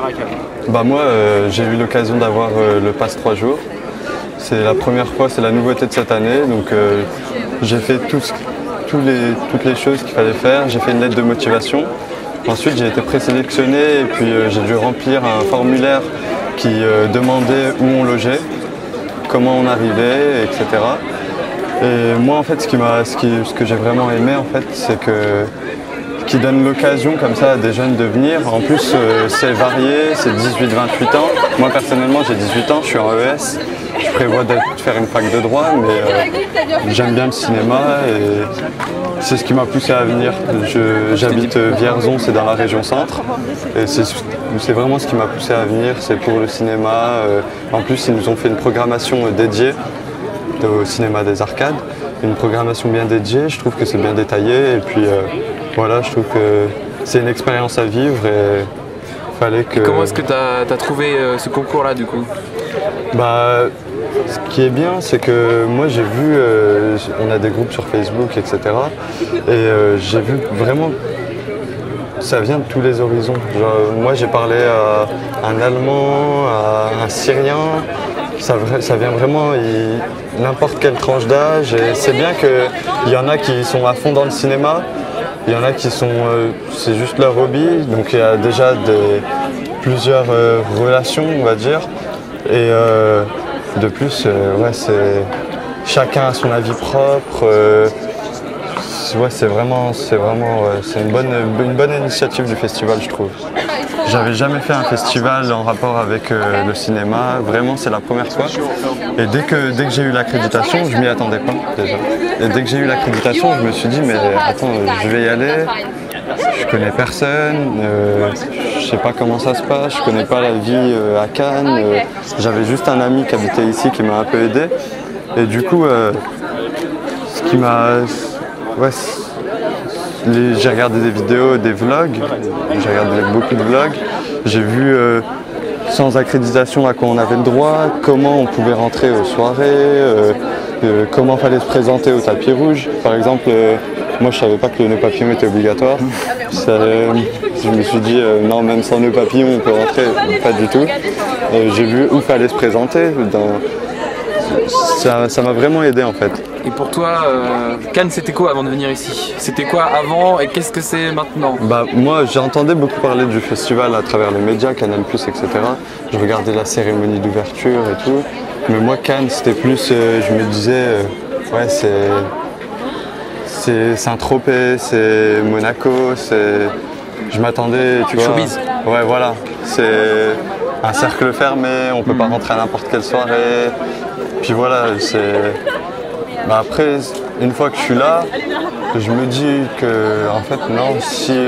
venir à Cannes? Bah moi, j'ai eu l'occasion d'avoir le pass 3 jours. C'est la première fois, c'est la nouveauté de cette année. Donc j'ai fait toutes les choses qu'il fallait faire. J'ai fait une lettre de motivation. Ensuite, j'ai été présélectionné et puis j'ai dû remplir un formulaire qui demandait où on logeait, comment on arrivait, etc. Et moi, en fait, ce que j'ai vraiment aimé, en fait, c'est qui donne l'occasion comme ça à des jeunes de venir. En plus, c'est varié, c'est 18-28 ans. Moi, personnellement, j'ai 18 ans, je suis en ES. Je prévois de faire une fac de droit, mais j'aime bien le cinéma et c'est ce qui m'a poussé à venir. J'habite Vierzon, c'est dans la région centre. Et c'est vraiment ce qui m'a poussé à venir, c'est pour le cinéma. En plus, ils nous ont fait une programmation dédiée au cinéma des arcades. Une programmation bien dédiée, je trouve que c'est bien détaillé. Et puis voilà, je trouve que c'est une expérience à vivre et fallait que... Et comment est-ce que tu as trouvé ce concours-là du coup? Bah, ce qui est bien, c'est que moi j'ai vu, on a des groupes sur Facebook, etc. Et j'ai vu vraiment, ça vient de tous les horizons. Genre, moi j'ai parlé à un Allemand, à un Syrien, ça vient vraiment n'importe quelle tranche d'âge. Et c'est bien qu'il y en a qui sont à fond dans le cinéma, il y en a qui sont, c'est juste leur hobby, donc il y a déjà plusieurs relations, on va dire. Et de plus, ouais, chacun a son avis propre. Ouais, c'est une bonne initiative du festival, je trouve. J'avais jamais fait un festival en rapport avec le cinéma. Vraiment, c'est la première fois. Et dès que j'ai eu l'accréditation, je m'y attendais pas déjà. Et dès que j'ai eu l'accréditation, je me suis dit mais attends, je vais y aller. Je connais personne, je sais pas comment ça se passe, je connais pas la vie à Cannes. J'avais juste un ami qui habitait ici qui m'a un peu aidé. Et du coup, ce qui m'a... Ouais, j'ai regardé des vidéos, des vlogs, j'ai regardé beaucoup de vlogs. J'ai vu sans accréditation à quoi on avait le droit, comment on pouvait rentrer aux soirées, comment il fallait se présenter au tapis rouge. Par exemple, moi je savais pas que le nœud papillon était obligatoire. Je me suis dit non, même sans nœud papillon on peut rentrer, pas du tout. J'ai vu où il fallait se présenter. Ça m'a vraiment aidé en fait. Et pour toi, Cannes c'était quoi avant de venir ici? C'était quoi avant et qu'est-ce que c'est maintenant? Bah, moi j'entendais beaucoup parler du festival à travers les médias, Canal+, etc. Je regardais la cérémonie d'ouverture et tout. Mais moi Cannes c'était plus, je me disais, ouais c'est Saint-Tropez, c'est Monaco, je m'attendais, tu vois. Showbiz. Ouais voilà, c'est un cercle fermé, on peut pas rentrer à n'importe quelle soirée. Puis voilà, bah après, une fois que je suis là, je me dis que, en fait, non, si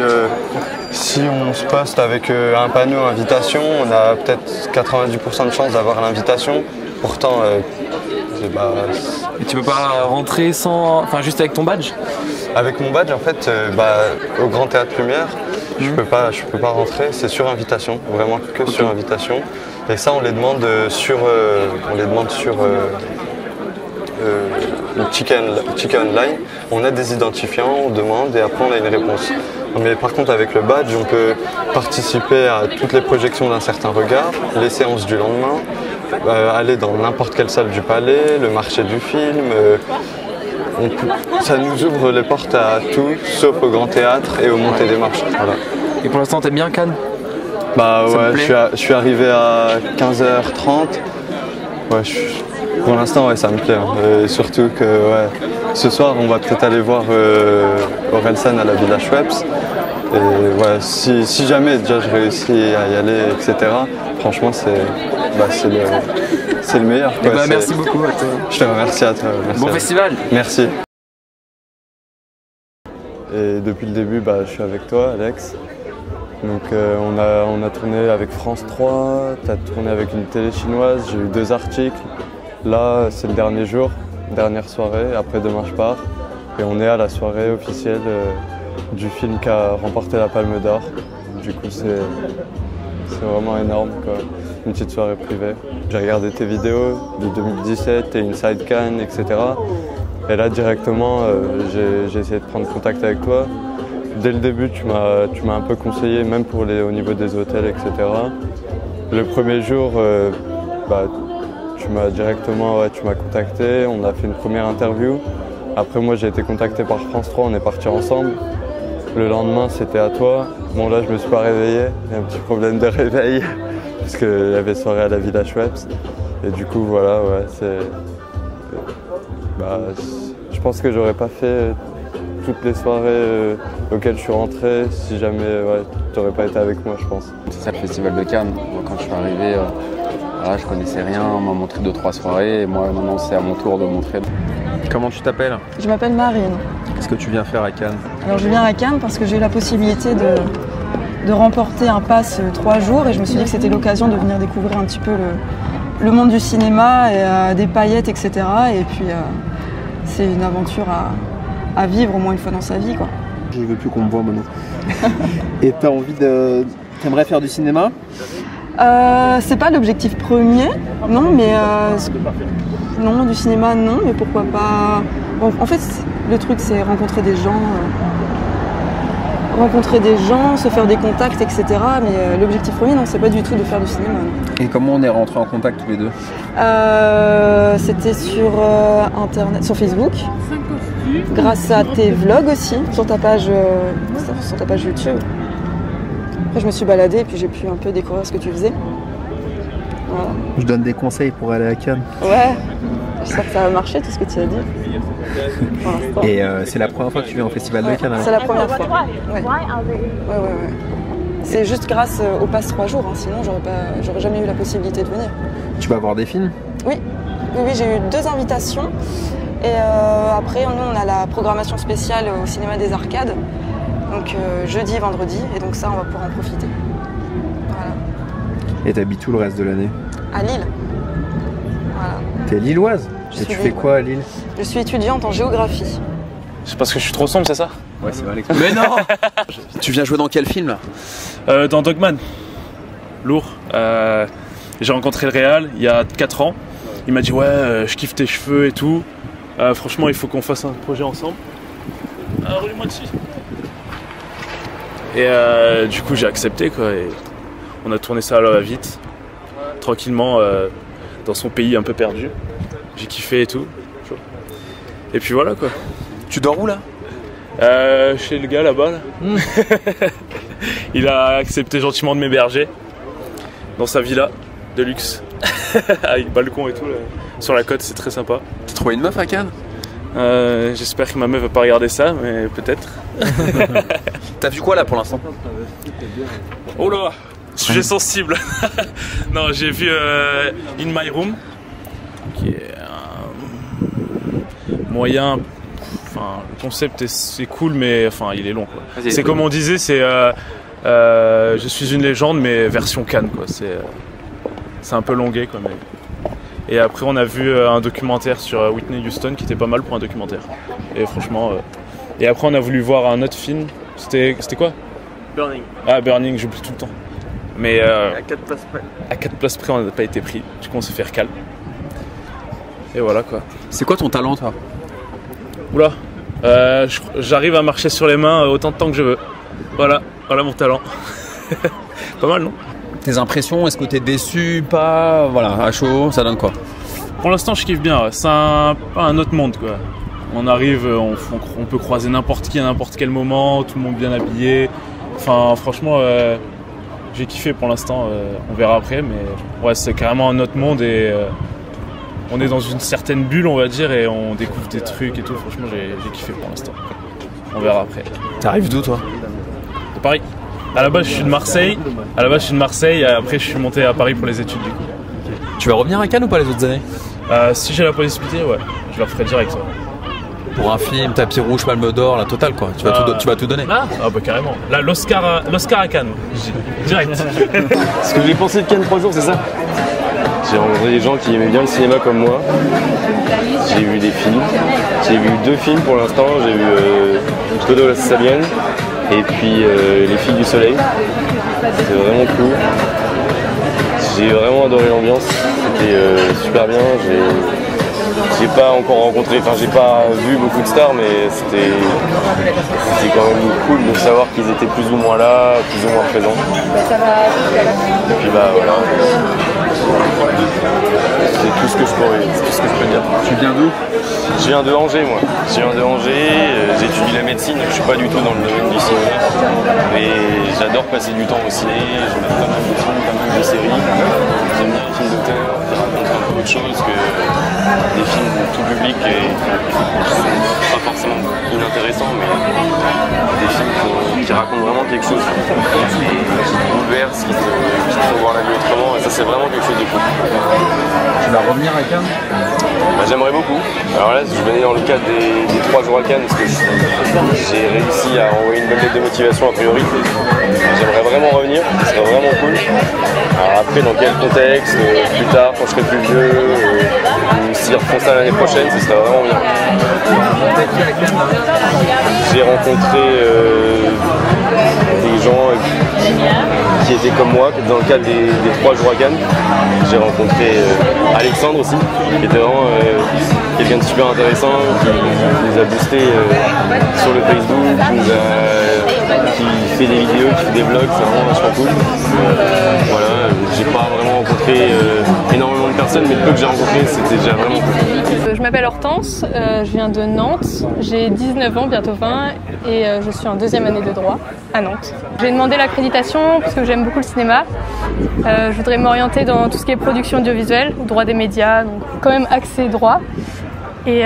on se poste avec un panneau invitation, on a peut-être 90% de chance d'avoir l'invitation. Pourtant, Et tu peux pas rentrer enfin juste avec ton badge? Avec mon badge, en fait, au Grand Théâtre Lumière, je peux pas rentrer, c'est sur invitation, vraiment que sur invitation. Et ça, on les demande sur le ticket online. On a des identifiants, on demande et après on a une réponse. Mais par contre, avec le badge, on peut participer à toutes les projections d'un certain regard, les séances du lendemain, aller dans n'importe quelle salle du Palais, le marché du film. Ça nous ouvre les portes à tout, sauf au Grand Théâtre et aux montées des marches. Voilà. Et pour l'instant, t'aimes bien Cannes? Bah ouais, je suis arrivé à 15h30. Ouais, pour l'instant, ouais, ça me plaît. Et surtout que ce soir, on va peut-être aller voir Orelsan à la Villa Schweppes. Et ouais, si jamais déjà je réussis à y aller, etc., franchement, c'est le meilleur. Quoi. Bah, merci beaucoup à toi. Je te remercie à toi. Merci bon festival. Merci. Et depuis le début, je suis avec toi, Alex. Donc on a tourné avec France 3, tu as tourné avec une télé chinoise, j'ai eu 2 articles. Là, c'est le dernier jour, dernière soirée, après demain je pars. Et on est à la soirée officielle du film qui a remporté la Palme d'Or. Du coup, c'est vraiment énorme, quoi. Une petite soirée privée. J'ai regardé tes vidéos de 2017, tes Inside Cannes, etc. Et là, directement, j'ai essayé de prendre contact avec toi. dès le début, tu m'as un peu conseillé, même au niveau des hôtels, etc. Le premier jour, tu m'as directement contacté, on a fait une première interview. Après, moi, j'ai été contacté par France 3, on est partis ensemble. Le lendemain, c'était à toi. Bon, là, je me suis pas réveillé, il y a un petit problème de réveil, parce qu'il y avait soirée à la Villa Schweppes. Et du coup, voilà, ouais, je pense que j'aurais pas fait toutes les soirées auxquelles je suis rentré si jamais tu n'aurais pas été avec moi, je pense. C'est ça le Festival de Cannes. Moi, quand je suis arrivé, voilà, je connaissais rien, on m'a montré 2-3 soirées et moi maintenant c'est à mon tour de montrer. Comment tu t'appelles? Je m'appelle Marine. Qu'est-ce que tu viens faire à Cannes? Alors je viens à Cannes parce que j'ai eu la possibilité de remporter un pass 3 jours et je me suis dit que c'était l'occasion de venir découvrir un petit peu le monde du cinéma, et, des paillettes, etc. Et puis c'est une aventure à vivre au moins une fois dans sa vie, quoi. Je veux plus qu'on me voit maintenant. Et t'aimerais faire du cinéma? C'est pas l'objectif premier, non, mais non, du cinéma, non, mais pourquoi pas. Bon, en fait, le truc, c'est rencontrer des gens, se faire des contacts, etc. Mais l'objectif premier, non, c'est pas du tout de faire du cinéma. Non. Et comment on est rentrés en contact tous les deux? C'était sur Internet, sur Facebook, grâce à tes vlogs aussi, sur ta page YouTube. Après, je me suis baladée et puis j'ai pu un peu découvrir ce que tu faisais. Voilà. Je donne des conseils pour aller à Cannes. Ouais, j'espère que ça va marcher tout ce que tu as dit. Et c'est la première fois que tu viens au Festival de Cannes alors? C'est la première fois. Ouais. C'est juste grâce au pass 3 jours, hein. Sinon j'aurais jamais eu la possibilité de venir. Tu vas voir des films? Oui, j'ai eu 2 invitations. Et après, nous, on a la programmation spéciale au cinéma des Arcades. Donc jeudi et vendredi, et donc ça, on va pouvoir en profiter. Voilà. Et t'habites où le reste de l'année? À Lille. Voilà. T'es lilloise? Et tu fais quoi à Lille? Je suis étudiante en géographie. C'est parce que je suis trop sombre, c'est ça? Ouais, c'est vrai. Mais non. Tu viens jouer dans quel film là? Dans Dogman. Lourd. J'ai rencontré le réal il y a 4 ans. Il m'a dit ouais, je kiffe tes cheveux et tout. Franchement, il faut qu'on fasse un projet ensemble. Roulez-moi dessus. Et du coup, j'ai accepté quoi. Et on a tourné ça là vite, tranquillement, dans son pays un peu perdu. J'ai kiffé et tout. Et puis voilà quoi. Tu dors où là? Chez le gars là-bas. Là. Il a accepté gentiment de m'héberger dans sa villa de luxe, avec balcon et tout là. Sur la côte, c'est très sympa. T'as trouvé une meuf à Cannes? J'espère que ma meuf va pas regarder ça, mais peut-être. T'as vu quoi là pour l'instant? Oh là, sujet sensible. Non, j'ai vu In My Room, qui est un moyen. Enfin, le concept c'est cool, mais enfin, il est long. C'est comme on disait, c'est je suis une légende, mais version Cannes quoi. C'est un peu longué quoi. Mais... Et après, on a vu un documentaire sur Whitney Houston qui était pas mal pour un documentaire. Et franchement. Et après, on a voulu voir un autre film. C'était quoi? Burning. Ah, Burning, j'oublie tout le temps. Mais À 4 places près. à 4 places près, on n'a pas été pris. Du coup, on s'est fait calme. Et voilà quoi. C'est quoi ton talent toi? Oula. J'arrive à marcher sur les mains autant de temps que je veux. Voilà mon talent. Pas mal, non? Tes impressions, est-ce que t'es déçu, pas? Voilà, à chaud, ça donne quoi? Pour l'instant, je kiffe bien. C'est un autre monde, quoi. On arrive, on peut croiser n'importe qui à n'importe quel moment, tout le monde bien habillé. Enfin, franchement, j'ai kiffé pour l'instant. On verra après, mais ouais, c'est carrément un autre monde et on est dans une certaine bulle, on va dire, et on découvre des trucs et tout. Franchement, j'ai kiffé pour l'instant. On verra après. T'arrives d'où toi? De Paris. À la base, je suis de Marseille. Et après, je suis monté à Paris pour les études, du coup. Tu vas revenir à Cannes ou pas les autres années? Si j'ai la possibilité, ouais, je le referai direct. Ouais. Pour un film, tapis rouge, palme d'or, la totale quoi. Tu vas tout donner. Ah bah carrément. Là, l'Oscar à Cannes, direct. Ce que j'ai pensé de Cannes 3 jours, c'est ça. J'ai rencontré des gens qui aimaient bien le cinéma comme moi. J'ai vu des films. J'ai vu 2 films pour l'instant. J'ai vu Todo la Sicilienne et puis Les Filles du Soleil. C'était vraiment cool. J'ai vraiment adoré l'ambiance. C'était super bien. j'ai pas encore rencontré, enfin j'ai pas vu beaucoup de stars, mais c'était quand même cool de savoir qu'ils étaient plus ou moins là, plus ou moins présents. Et puis bah voilà. C'est tout ce que je peux dire. Tu viens d'où? Je viens de Angers, moi. Je viens de Angers, j'étudie la médecine, je suis pas du tout dans le domaine du cinéma. Mais j'adore passer du temps au ciné, je regarde pas mal de films, pas mal de séries. J'aime bien les films d'auteur qui racontent un peu autre chose que des films tout public et qui sont pas forcément inintéressants, mais des films qui racontent vraiment quelque chose, qui te bouleversent, qui te font voir la vie autrement, et ça c'est vraiment quelque chose de cool. Tu vas revenir à Cannes? Bah, j'aimerais beaucoup. Alors là, je venais dans le cadre des 3 jours à Cannes parce que j'ai réussi à envoyer une bonne lettre de motivation a priori. J'aimerais vraiment revenir, ce serait vraiment cool. Alors après, dans quel contexte, plus tard, quand je serai plus vieux, ou s'ils refont ça l'année prochaine, ce serait vraiment bien. J'ai rencontré des gens qui étaient comme moi, dans le cadre des 3 jours à Cannes. J'ai rencontré Alexandre aussi, qui était vraiment quelqu'un de super intéressant, qui nous a boosté sur le Facebook, qui fait des vidéos, qui fait des vlogs, c'est vraiment vachement cool. Voilà, j'ai pas vraiment rencontré énormément de personnes, mais le peu que j'ai rencontré, c'était déjà vraiment cool. Je m'appelle Hortense, je viens de Nantes, j'ai 19 ans, bientôt 20, et je suis en 2e année de droit à Nantes. J'ai demandé l'accréditation parce que j'aime beaucoup le cinéma. Je voudrais m'orienter dans tout ce qui est production audiovisuelle, droit des médias, donc quand même axé droit. Et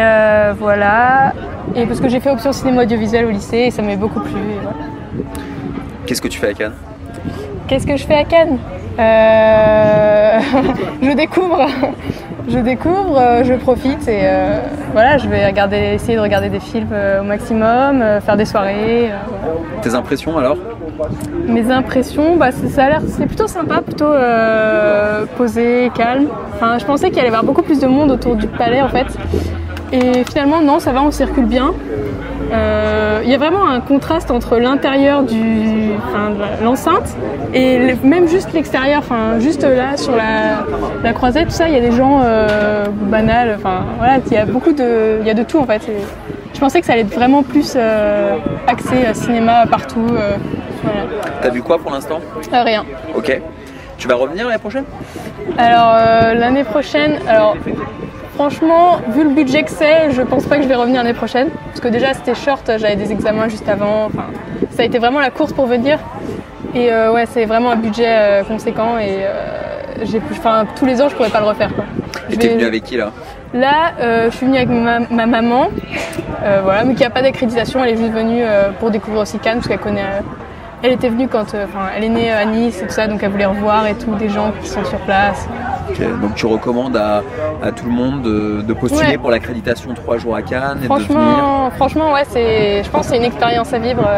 voilà, et parce que j'ai fait option cinéma audiovisuel au lycée et ça m'est beaucoup plu. Et voilà. Qu'est-ce que tu fais à Cannes? Qu'est-ce que je fais à Cannes? Je découvre, je profite et voilà, je vais essayer de regarder des films au maximum, faire des soirées. Voilà. Tes impressions alors? Mes impressions, bah, ça a l'air, c'est plutôt sympa, plutôt posé, calme. Enfin, je pensais qu'il allait y avoir beaucoup plus de monde autour du palais en fait. Et finalement non, ça va, on circule bien. Il y a vraiment un contraste entre l'intérieur de l'enceinte et même juste l'extérieur, juste là sur la croisette, tout ça, il y a des gens banals, voilà, il y a de tout en fait. Et je pensais que ça allait être vraiment plus axé cinéma partout. Voilà. T'as vu quoi pour l'instant? Rien. Ok. Tu vas revenir l'année prochaine? Alors l'année prochaine, franchement, vu le budget que c'est, je pense pas que je vais revenir l'année prochaine. Parce que déjà c'était short, j'avais des examens juste avant. Ça a été vraiment la course pour venir. Et ouais, c'est vraiment un budget conséquent et tous les ans je pourrais pas le refaire, quoi. Et t'es venu avec qui là? Là, je suis venue avec ma maman, voilà, mais qui n'a pas d'accréditation. Elle est juste venue pour découvrir aussi Cannes, parce qu'elle connaît. Elle était venue quand, elle est née à Nice et tout ça, donc elle voulait revoir et tout, des gens qui sont sur place. Okay, donc tu recommandes à tout le monde de postuler pour l'accréditation 3 jours à Cannes et de venir? Franchement, ouais, je pense que c'est une expérience à vivre.